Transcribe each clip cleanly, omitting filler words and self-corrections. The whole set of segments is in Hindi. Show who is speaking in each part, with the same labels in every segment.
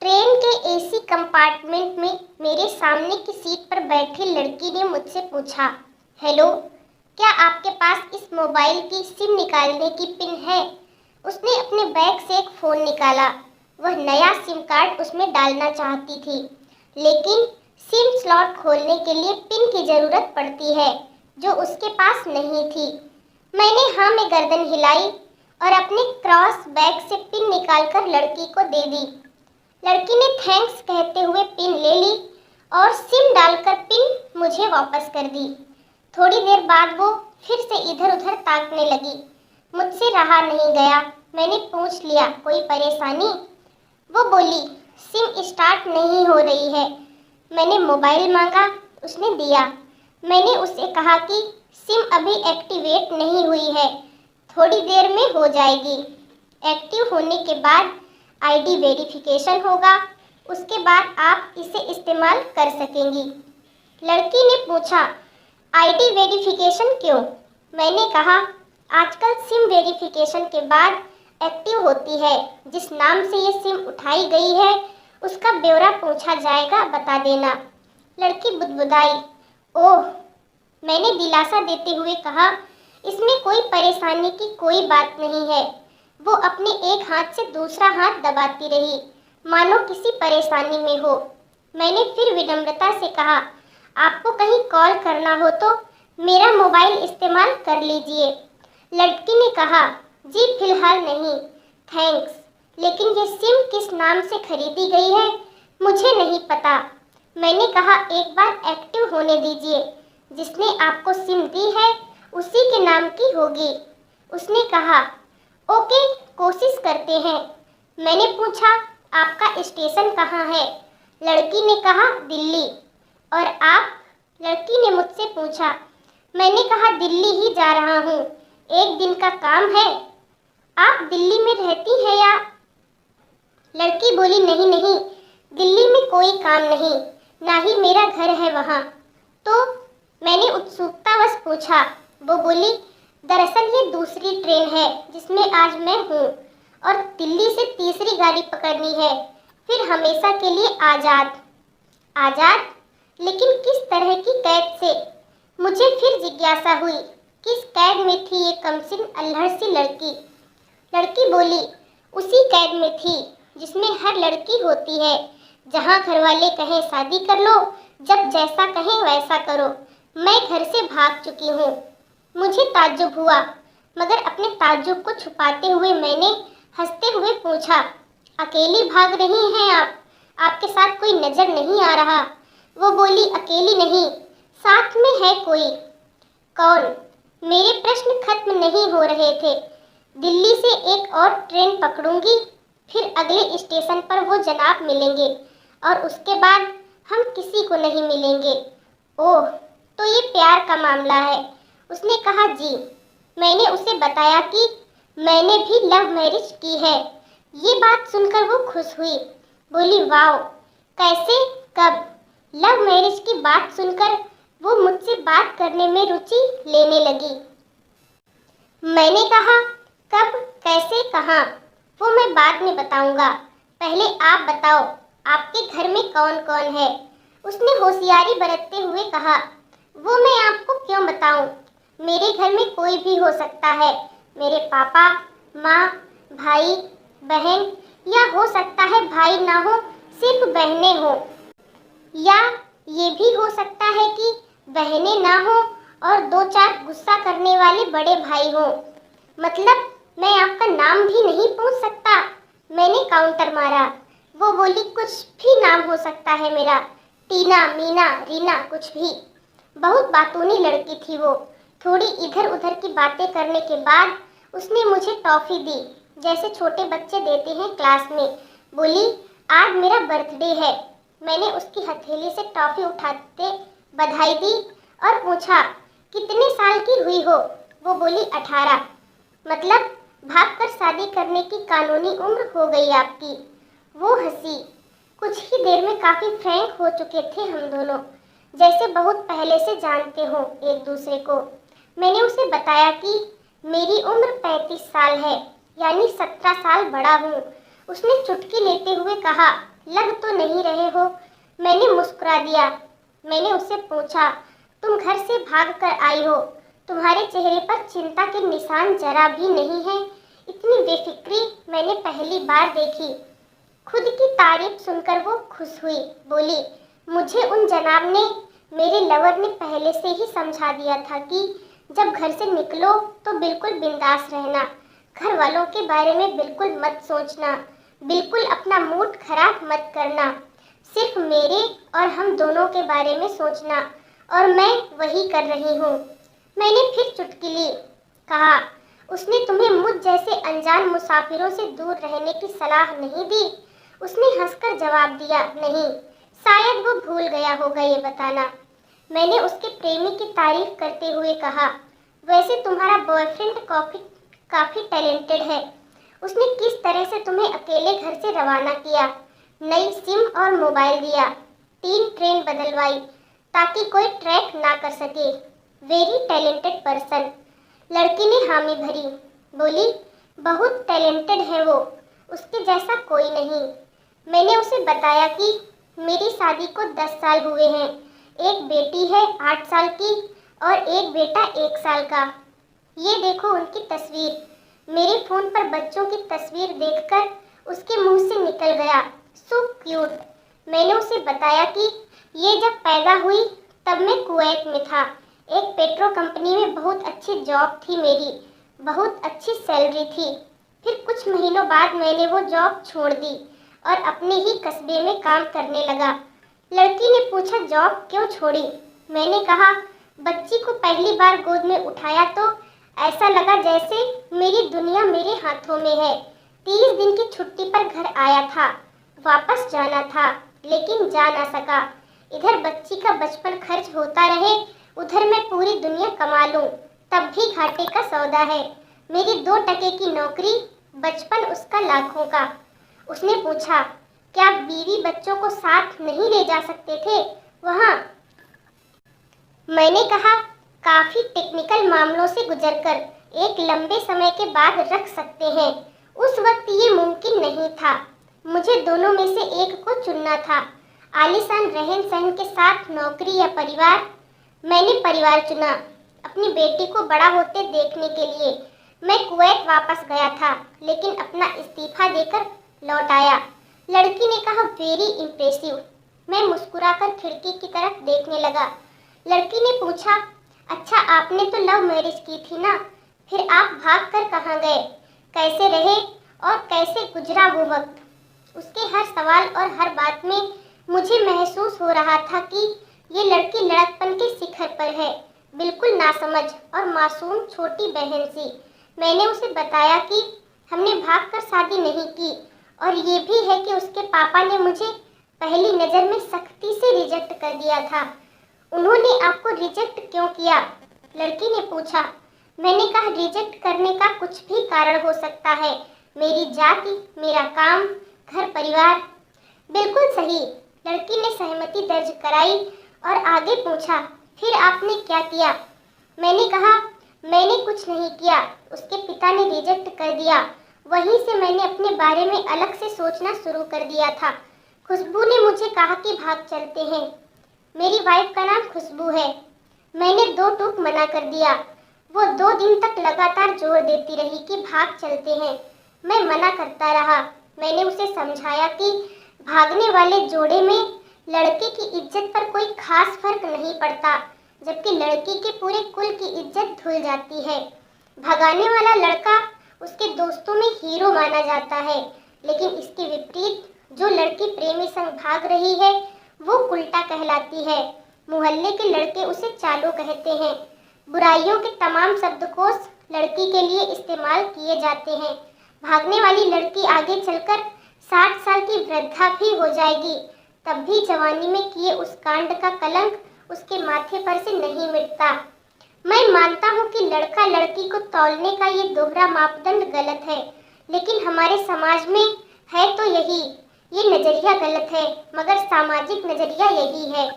Speaker 1: ट्रेन के एसी कंपार्टमेंट में मेरे सामने की सीट पर बैठी लड़की ने मुझसे पूछा, हेलो, क्या आपके पास इस मोबाइल की सिम निकालने की पिन है? उसने अपने बैग से एक फ़ोन निकाला। वह नया सिम कार्ड उसमें डालना चाहती थी, लेकिन सिम स्लॉट खोलने के लिए पिन की ज़रूरत पड़ती है, जो उसके पास नहीं थी। मैंने हाँ में गर्दन हिलाई और अपने क्रॉस बैग से पिन निकालकर लड़की को दे दी। लड़की ने थैंक्स कहते हुए पिन ले ली और सिम डालकर पिन मुझे वापस कर दी। थोड़ी देर बाद वो फिर से इधर उधर ताकने लगी। मुझसे रहा नहीं गया, मैंने पूछ लिया, कोई परेशानी? वो बोली, सिम स्टार्ट नहीं हो रही है। मैंने मोबाइल मांगा, उसने दिया। मैंने उससे कहा कि सिम अभी एक्टिवेट नहीं हुई है, थोड़ी देर में हो जाएगी। एक्टिव होने के बाद आईडी वेरिफिकेशन होगा, उसके बाद आप इसे इस्तेमाल कर सकेंगी। लड़की ने पूछा, आईडी वेरिफिकेशन क्यों? मैंने कहा, आजकल सिम वेरिफिकेशन के बाद एक्टिव होती है। जिस नाम से ये सिम उठाई गई है उसका ब्यौरा पूछा जाएगा, बता देना। लड़की बुदबुदाई, ओह। मैंने दिलासा देते हुए कहा, इसमें कोई परेशानी की कोई बात नहीं है। वो अपने एक हाथ से दूसरा हाथ दबाती रही, मानो किसी परेशानी में हो। मैंने फिर विनम्रता से कहा, आपको कहीं कॉल करना हो तो मेरा मोबाइल इस्तेमाल कर लीजिए। लड़की ने कहा, जी फिलहाल नहीं, थैंक्स, लेकिन ये सिम किस नाम से खरीदी गई है मुझे नहीं पता। मैंने कहा, एक बार एक्टिव होने दीजिए, जिसने आपको सिम दी है उसी के नाम की होगी। उसने कहा, ओके, कोशिश करते हैं। मैंने पूछा, आपका स्टेशन कहाँ है? लड़की ने कहा, दिल्ली। और आप? लड़की ने मुझसे पूछा। मैंने कहा, दिल्ली ही जा रहा हूँ, एक दिन का काम है। आप दिल्ली में रहती हैं या? लड़की बोली, नहीं नहीं, दिल्ली में कोई काम नहीं, ना ही मेरा घर है वहाँ। तो मैंने उत्सुकतावश पूछा। वो बोली, दरअसल ये दूसरी ट्रेन है जिसमें आज मैं हूँ, और दिल्ली से तीसरी गाड़ी पकड़नी है, फिर हमेशा के लिए आज़ाद। आज़ाद? लेकिन किस तरह की कैद से? मुझे फिर जिज्ञासा हुई, किस कैद में थी ये कमसिन अल्हड़ सी लड़की? लड़की बोली, उसी कैद में थी जिसमें हर लड़की होती है, जहाँ घरवाले कहें शादी कर लो, जब जैसा कहें वैसा करो। मैं घर से भाग चुकी हूँ। मुझे ताज्जुब हुआ, मगर अपने ताज्जुब को छुपाते हुए मैंने हंसते हुए पूछा, अकेली भाग रही हैं आप? आपके साथ कोई नजर नहीं आ रहा? वो बोली, अकेली नहीं, साथ में है कोई। कौन? मेरे प्रश्न खत्म नहीं हो रहे थे। दिल्ली से एक और ट्रेन पकड़ूंगी, फिर अगले स्टेशन पर वो जनाब मिलेंगे, और उसके बाद हम किसी को नहीं मिलेंगे। ओह, तो ये प्यार का मामला है? उसने कहा, जी। मैंने उसे बताया कि मैंने भी लव मैरिज की है। ये बात सुनकर वो खुश हुई, बोली, वाओ, कैसे, कब? लव मैरिज की बात सुनकर वो मुझसे बात करने में रुचि लेने लगी। मैंने कहा, कब, कैसे, कहाँ? वो मैं बाद में बताऊंगा, पहले आप बताओ, आपके घर में कौन कौन है? उसने होशियारी बरतते हुए कहा, वो मैं आपको क्यों बताऊं? मेरे घर में कोई भी हो सकता है, मेरे पापा, माँ, भाई, बहन, या हो सकता है भाई ना हो, सिर्फ बहनें हो। या ये भी हो सकता है कि बहनें ना हो और दो चार गुस्सा करने वाले बड़े भाई हो। मतलब मैं आपका नाम भी नहीं पूछ सकता? मैंने काउंटर मारा। वो बोली, कुछ भी नाम हो सकता है मेरा, टीना, मीना, रीना, कुछ भी। बहुत बातूनी लड़की थी वो। थोड़ी इधर उधर की बातें करने के बाद उसने मुझे टॉफ़ी दी, जैसे छोटे बच्चे देते हैं क्लास में। बोली, आज मेरा बर्थडे है। मैंने उसकी हथेली से टॉफ़ी उठाते बधाई दी और पूछा, कितने साल की हुई हो? वो बोली, 18। मतलब भागकर शादी करने की कानूनी उम्र हो गई आपकी। वो हंसी। कुछ ही देर में काफ़ी फ्रैंक हो चुके थे हम दोनों, जैसे बहुत पहले से जानते हो एक दूसरे को। मैंने उसे बताया कि मेरी उम्र 35 साल है, यानी 17 साल बड़ा हूँ। उसने चुटकी लेते हुए कहा, लग तो नहीं रहे हो। मैंने मुस्कुरा दिया। मैंने उससे पूछा, तुम घर से भाग कर आई हो, तुम्हारे चेहरे पर चिंता के निशान जरा भी नहीं है। इतनी बेफिक्री मैंने पहली बार देखी। खुद की तारीफ सुनकर वो खुश हुई। बोली, मुझे उन जनाब ने, मेरे लवर ने पहले से ही समझा दिया था कि जब घर से निकलो तो बिल्कुल बिंदास रहना, घर वालों के बारे में बिल्कुल मत सोचना, बिल्कुल अपना मूड खराब मत करना, सिर्फ मेरे और हम दोनों के बारे में सोचना। और मैं वही कर रही हूँ। मैंने फिर चुटकी ली। कहा, उसने तुम्हें मुझ जैसे अनजान मुसाफिरों से दूर रहने की सलाह नहीं दी? उसने हंसकर जवाब दिया, नहीं, शायद वो भूल गया होगा ये बताना। मैंने उसके प्रेमी की तारीफ करते हुए कहा, वैसे तुम्हारा बॉयफ्रेंड काफी टैलेंटेड है। उसने किस तरह से तुम्हें अकेले घर से रवाना किया, नई सिम और मोबाइल दिया, 3 ट्रेन बदलवाई ताकि कोई ट्रैक ना कर सके। Very talented person. लड़की ने हामी भरी। बोली, बहुत टैलेंटेड है वो, उसके जैसा कोई नहीं। मैंने उसे बताया कि मेरी शादी को 10 साल हुए हैं, एक बेटी है 8 साल की और एक बेटा 1 साल का। ये देखो उनकी तस्वीर। मेरे फोन पर बच्चों की तस्वीर देखकर उसके मुंह से निकल गया, सो क्यूट। मैंने उसे बताया कि ये जब पैदा हुई तब मैं कुवैत में था, एक पेट्रो कंपनी में बहुत अच्छी जॉब थी मेरी, बहुत अच्छी सैलरी थी। फिर कुछ महीनों बाद मैंने वो जॉब छोड़ दी और अपने ही कस्बे में काम करने लगा। लड़की ने पूछा, जॉब क्यों छोड़ी? मैंने कहा, बच्ची को पहली बार गोद में उठाया तो ऐसा लगा जैसे मेरी दुनिया मेरे हाथों में है। 30 दिन की छुट्टी पर घर आया था, वापस जाना था लेकिन जा ना सका। इधर बच्ची का बचपन खर्च होता रहे, उधर मैं पूरी दुनिया कमा लूं, तब भी घाटे का सौदा है। मेरी 2 टके की नौकरी, बचपन उसका लाखों का। उसने पूछा, क्या बीवी बच्चों को साथ नहीं ले जा सकते थे वहाँ? मैंने कहा, काफी टेक्निकल मामलों से गुजरकर एक लंबे समय के बाद रख सकते हैं। उस वक्त ये मुमकिन नहीं था। मुझे दोनों में से एक को चुनना था, आलीशान रहन सहन के साथ नौकरी या परिवार। मैंने परिवार चुना। अपनी बेटी को बड़ा होते देखने के लिए मैं कुवैत वापस गया था, लेकिन अपना इस्तीफा देकर लौट आया। लड़की ने कहा, वेरी इम्प्रेसिव। मैं मुस्कुराकर खिड़की की तरफ देखने लगा। लड़की ने पूछा, अच्छा आपने तो लव मैरिज की थी ना, फिर आप भाग कर कहाँ गए, कैसे रहे और कैसे गुजरा वो वक्त? उसके हर सवाल और हर बात में मुझे महसूस हो रहा था कि ये लड़की लड़कपन के शिखर पर है, बिल्कुल नासमझ और मासूम छोटी बहन सी। मैंने उसे बताया कि हमने भागकर शादी नहीं की और ये भी है कि उसके पापा ने मुझे पहली नज़र में सख्ती से रिजेक्ट कर दिया था। उन्होंने आपको रिजेक्ट क्यों किया? लड़की ने पूछा। मैंने कहा, रिजेक्ट करने का कुछ भी कारण हो सकता है, मेरी जाति, मेरा काम, घर परिवार। बिल्कुल सही। लड़की ने सहमति दर्ज कराई और आगे पूछा, फिर आपने क्या किया? मैंने कहा, मैंने कुछ नहीं किया, उसके पिता ने रिजेक्ट कर दिया। वहीं से मैंने अपने बारे में अलग से सोचना शुरू कर दिया था। खुशबू ने मुझे कहा कि भाग चलते हैं। मेरी वाइफ का नाम खुशबू है। मैंने 2 टूक मना कर दिया। वो 2 दिन तक लगातार जोर देती रही कि भाग चलते हैं। मैं मना करता रहा। मैंने उसे समझाया कि भागने वाले जोड़े में लड़के की इज्जत पर कोई खास फर्क नहीं पड़ता, जबकि लड़की के पूरे कुल की इज्जत धुल जाती है। भगाने वाला लड़का उसके दोस्तों में हीरो माना जाता है, लेकिन इसके विपरीत जो लड़की प्रेमी संग भाग रही है वो उल्टा कहलाती है। मोहल्ले के लड़के उसे चालू कहते हैं। बुराइयों के तमाम शब्दकोश लड़की के लिए इस्तेमाल किए जाते हैं। भागने वाली लड़की आगे चलकर 60 साल की वृद्धा भी हो जाएगी, तब भी जवानी में किए उस कांड का कलंक उसके माथे पर से नहीं मिटता। मैं मानता हूँ कि लड़का लड़की को तौलने का ये दोहरा मापदंड गलत है, लेकिन हमारे समाज में है तो यही। ये नजरिया गलत है, मगर सामाजिक नजरिया यही है।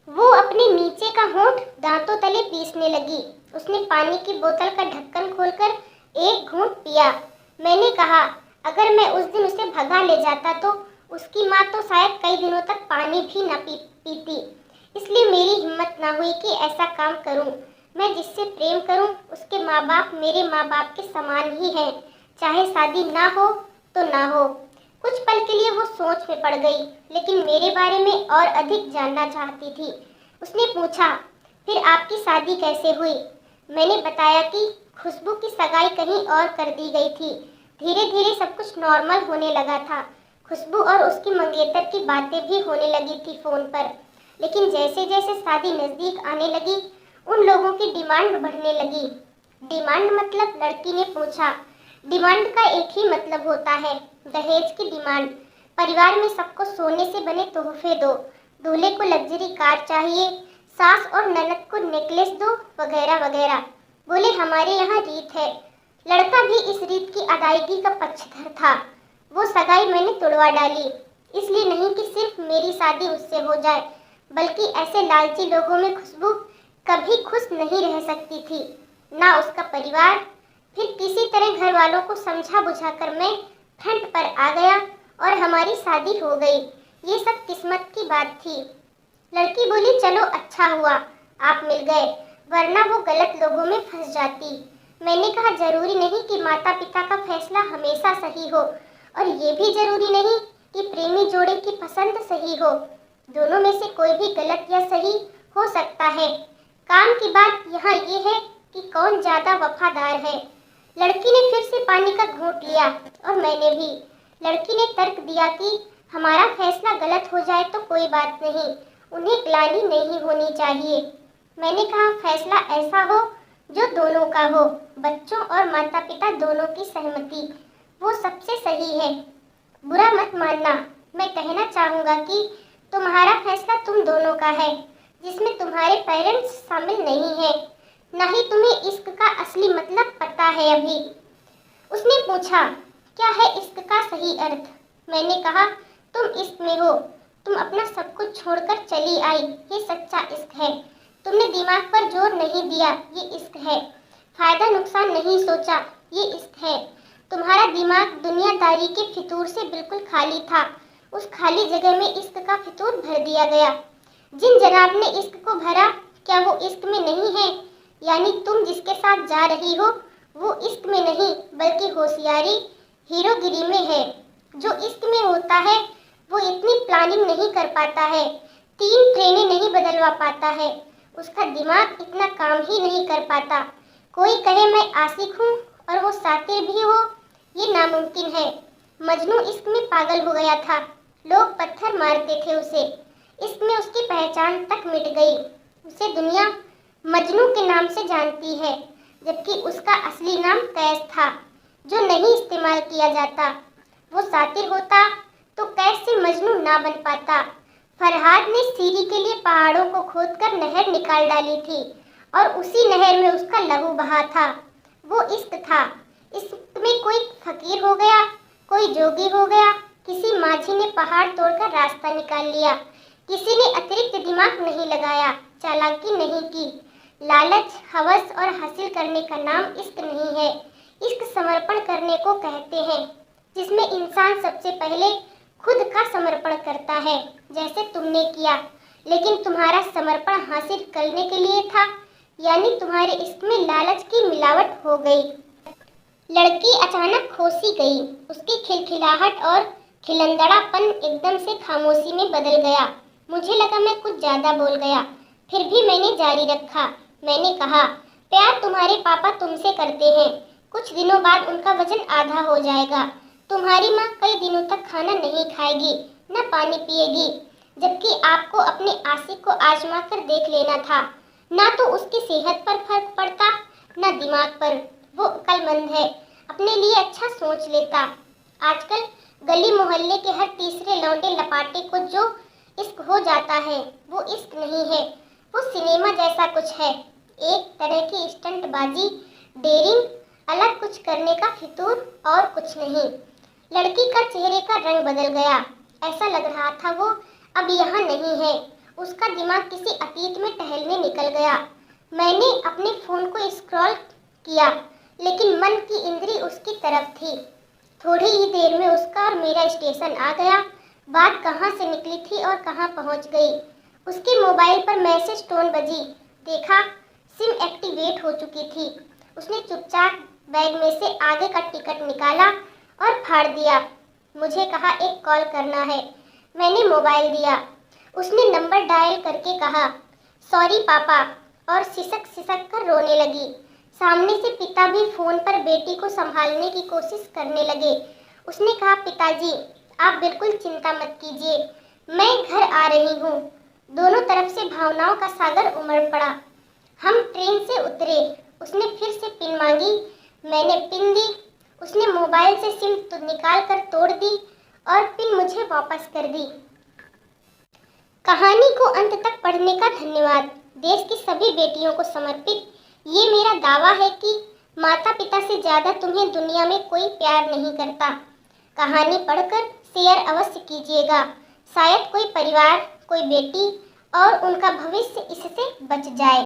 Speaker 1: वो अपने नीचे का होंठ दांतों तले पीसने लगी। उसने पानी की बोतल का ढक्कन खोलकर एक घूंट पिया। मैंने कहा, अगर मैं उस दिन उसे भगा ले जाता तो उसकी माँ तो शायद कई दिनों तक पानी भी न पीती। इसलिए मेरी हिम्मत ना हुई कि ऐसा काम करूं। मैं जिससे प्रेम करूं उसके माँ बाप मेरे माँ बाप के समान ही हैं, चाहे शादी ना हो तो ना हो। कुछ पल के लिए वो सोच में पड़ गई, लेकिन मेरे बारे में और अधिक जानना चाहती थी। उसने पूछा, फिर आपकी शादी कैसे हुई? मैंने बताया कि खुशबू की सगाई कहीं और कर दी गई थी। धीरे धीरे सब कुछ नॉर्मल होने लगा था। खुशबू और उसकी मंगेतर की बातें भी होने लगी थी फोन पर। लेकिन जैसे जैसे शादी नजदीक आने लगी, उन लोगों की डिमांड बढ़ने लगी। डिमांड मतलब? लड़की ने पूछा। डिमांड का एक ही मतलब होता है, दहेज की डिमांड। परिवार में सबको सोने से बने तोहफे दो, दूल्हे को लग्जरी कार चाहिए, सास और ननद को नेकलेस दो, वगैरह वगैरह। बोले हमारे यहाँ रीत है। लड़का भी इस रीत की अदायगी का पक्षधर था। वो सगाई मैंने तुड़वा डाली, इसलिए नहीं कि सिर्फ मेरी शादी उससे हो जाए, बल्कि ऐसे लालची लोगों में खुशबू कभी खुश नहीं रह सकती थी, ना उसका परिवार। फिर किसी तरह घर वालों को समझा बुझाकर मैं फ्रंट पर आ गया और हमारी शादी हो गई। ये सब किस्मत की बात थी। लड़की बोली, चलो अच्छा हुआ आप मिल गए, वरना वो गलत लोगों में फंस जाती। मैंने कहा, जरूरी नहीं कि माता पिता का फैसला हमेशा सही हो, और ये भी जरूरी नहीं कि प्रेमी जोड़े की पसंद सही हो। दोनों में से कोई भी गलत या सही हो सकता है। काम की बात यहाँ ये है कि कौन ज्यादा वफादार है। लड़की ने फिर से पानी का घूंट लिया और मैंने भी। लड़की ने तर्क दिया कि हमारा फैसला गलत हो जाए तो कोई बात नहीं, उन्हें ग्लानि नहीं होनी चाहिए। मैंने कहा, फैसला ऐसा हो जो दोनों का हो, बच्चों और माता पिता दोनों की सहमति, वो सबसे सही है। बुरा मत मानना, मैं कहना चाहूँगा कि तुम्हारा फैसला तुम दोनों का है, जिसमें तुम्हारे पेरेंट्स शामिल नहीं है। न ही तुम्हें इश्क का असली मतलब पता है अभी। उसने पूछा, क्या है इश्क का सही अर्थ? मैंने कहा, तुम इश्क में हो, तुम अपना सब कुछ छोड़कर चली आई, ये सच्चा इश्क है। तुमने दिमाग पर जोर नहीं दिया, ये इश्क है। फायदा नुकसान नहीं सोचा, ये इश्क है। तुम्हारा दिमाग दुनियादारी के फितूर से बिल्कुल खाली था, उस खाली जगह में इश्क का फितूर भर दिया गया। जिन जनाब ने इश्क को भरा, क्या वो इश्क में नहीं है? यानी तुम जिसके साथ जा रही हो वो इश्क में नहीं, बल्कि होशियारी, हीरोगिरी में है। जो इश्क में होता है वो इतनी प्लानिंग नहीं कर पाता है, 3 ट्रेनें नहीं बदलवा पाता है, उसका दिमाग इतना काम ही नहीं कर पाता। कोई कहे मैं आशिक हूँ और वो सातिर भी हो, ये नामुमकिन है। मजनू इश्क में पागल हो गया था, लोग पत्थर मारते थे उसे। इश्क में उसकी पहचान तक मिट गई, उसे दुनिया मजनू के नाम से जानती है, जबकि उसका असली नाम कैस था, जो नहीं इस्तेमाल किया जाता। वो सातिर होता तो कैस से मजनू ना बन पाता। फरहाद ने सीरी के लिए पहाड़ों को खोदकर नहर निकाल डाली थी, और उसी नहर में उसका लहू बहा था। वो इश्क था। इश्क में कोई फकीर हो गया, कोई जोगी हो गया, किसी माझी ने पहाड़ तोड़कर रास्ता निकाल लिया, किसी ने अतिरिक्त दिमाग नहीं लगाया, चालाकी नहीं की। लालच, हवस और हासिल करने का नाम इश्क नहीं है। इश्क समर्पण करने को कहते हैं, जिसमें इंसान सबसे पहले खुद का समर्पण करता है, जैसे तुमने किया। लेकिन तुम्हारा समर्पण हासिल करने के लिए था, यानी तुम्हारे इश्क में लालच की मिलावट हो गई। लड़की अचानक खोसी गई, उसकी खिलखिलाहट और खिलंदड़ापन एकदम से खामोशी में बदल गया। मुझे लगा मैं कुछ ज्यादा बोल गया, फिर भी मैंने जारी रखा। मैंने कहा, प्यार तुम्हारे पापा तुमसे करते हैं, कुछ दिनों बाद उनका वजन आधा हो जाएगा। तुम्हारी माँ कई दिनों तक खाना नहीं खाएगी, न पानी पिएगी, जबकि आपको अपने आशिक को आजमा कर देख लेना था। ना तो उसकी सेहत पर फर्क पड़ता, न दिमाग पर। वो अक्लमंद है, अपने लिए अच्छा सोच लेता। आजकल गली मोहल्ले के हर तीसरे लौंडे लपाटे को जो इश्क हो जाता है, वो इश्क नहीं है, वो सिनेमा जैसा कुछ है। एक तरह की स्टंटबाजी, डेयरिंग, अलग कुछ करने का फितूर, और कुछ नहीं। लड़की का चेहरे का रंग बदल गया, ऐसा लग रहा था वो अब यहाँ नहीं है। उसका दिमाग किसी अतीत में टहलने निकल गया। मैंने अपने फोन को स्क्रॉल किया, लेकिन मन की इंद्री उसकी तरफ थी। थोड़ी ही देर में उसका और मेरा स्टेशन आ गया। बात कहाँ से निकली थी और कहाँ पहुँच गई। उसके मोबाइल पर मैसेज टोन बजी। देखा, सिम एक्टिवेट हो चुकी थी। उसने चुपचाप बैग में से आगे का टिकट निकाला और फाड़ दिया। मुझे कहा एक कॉल करना है। मैंने मोबाइल दिया। उसने नंबर डायल करके कहा सॉरी पापा और सिसक सिसक कर रोने लगी। सामने से पिता भी फोन पर बेटी को संभालने की कोशिश करने लगे। उसने कहा पिताजी आप बिल्कुल चिंता मत कीजिए, मैं घर आ रही हूँ। दोनों तरफ से भावनाओं का सागर उमड़ पड़ा। हम ट्रेन से उतरे। उसने फिर से पिन मांगी। मैंने पिन दी। उसने मोबाइल से सिम तो निकाल कर तोड़ दी और पिन मुझे वापस कर दी। कहानी को अंत तक पढ़ने का धन्यवाद। देश की सभी बेटियों को समर्पित ये मेरा दावा है कि माता पिता से ज़्यादा तुम्हें दुनिया में कोई प्यार नहीं करता। कहानी पढ़कर शेयर अवश्य कीजिएगा। शायद कोई परिवार, कोई बेटी और उनका भविष्य इससे बच जाए।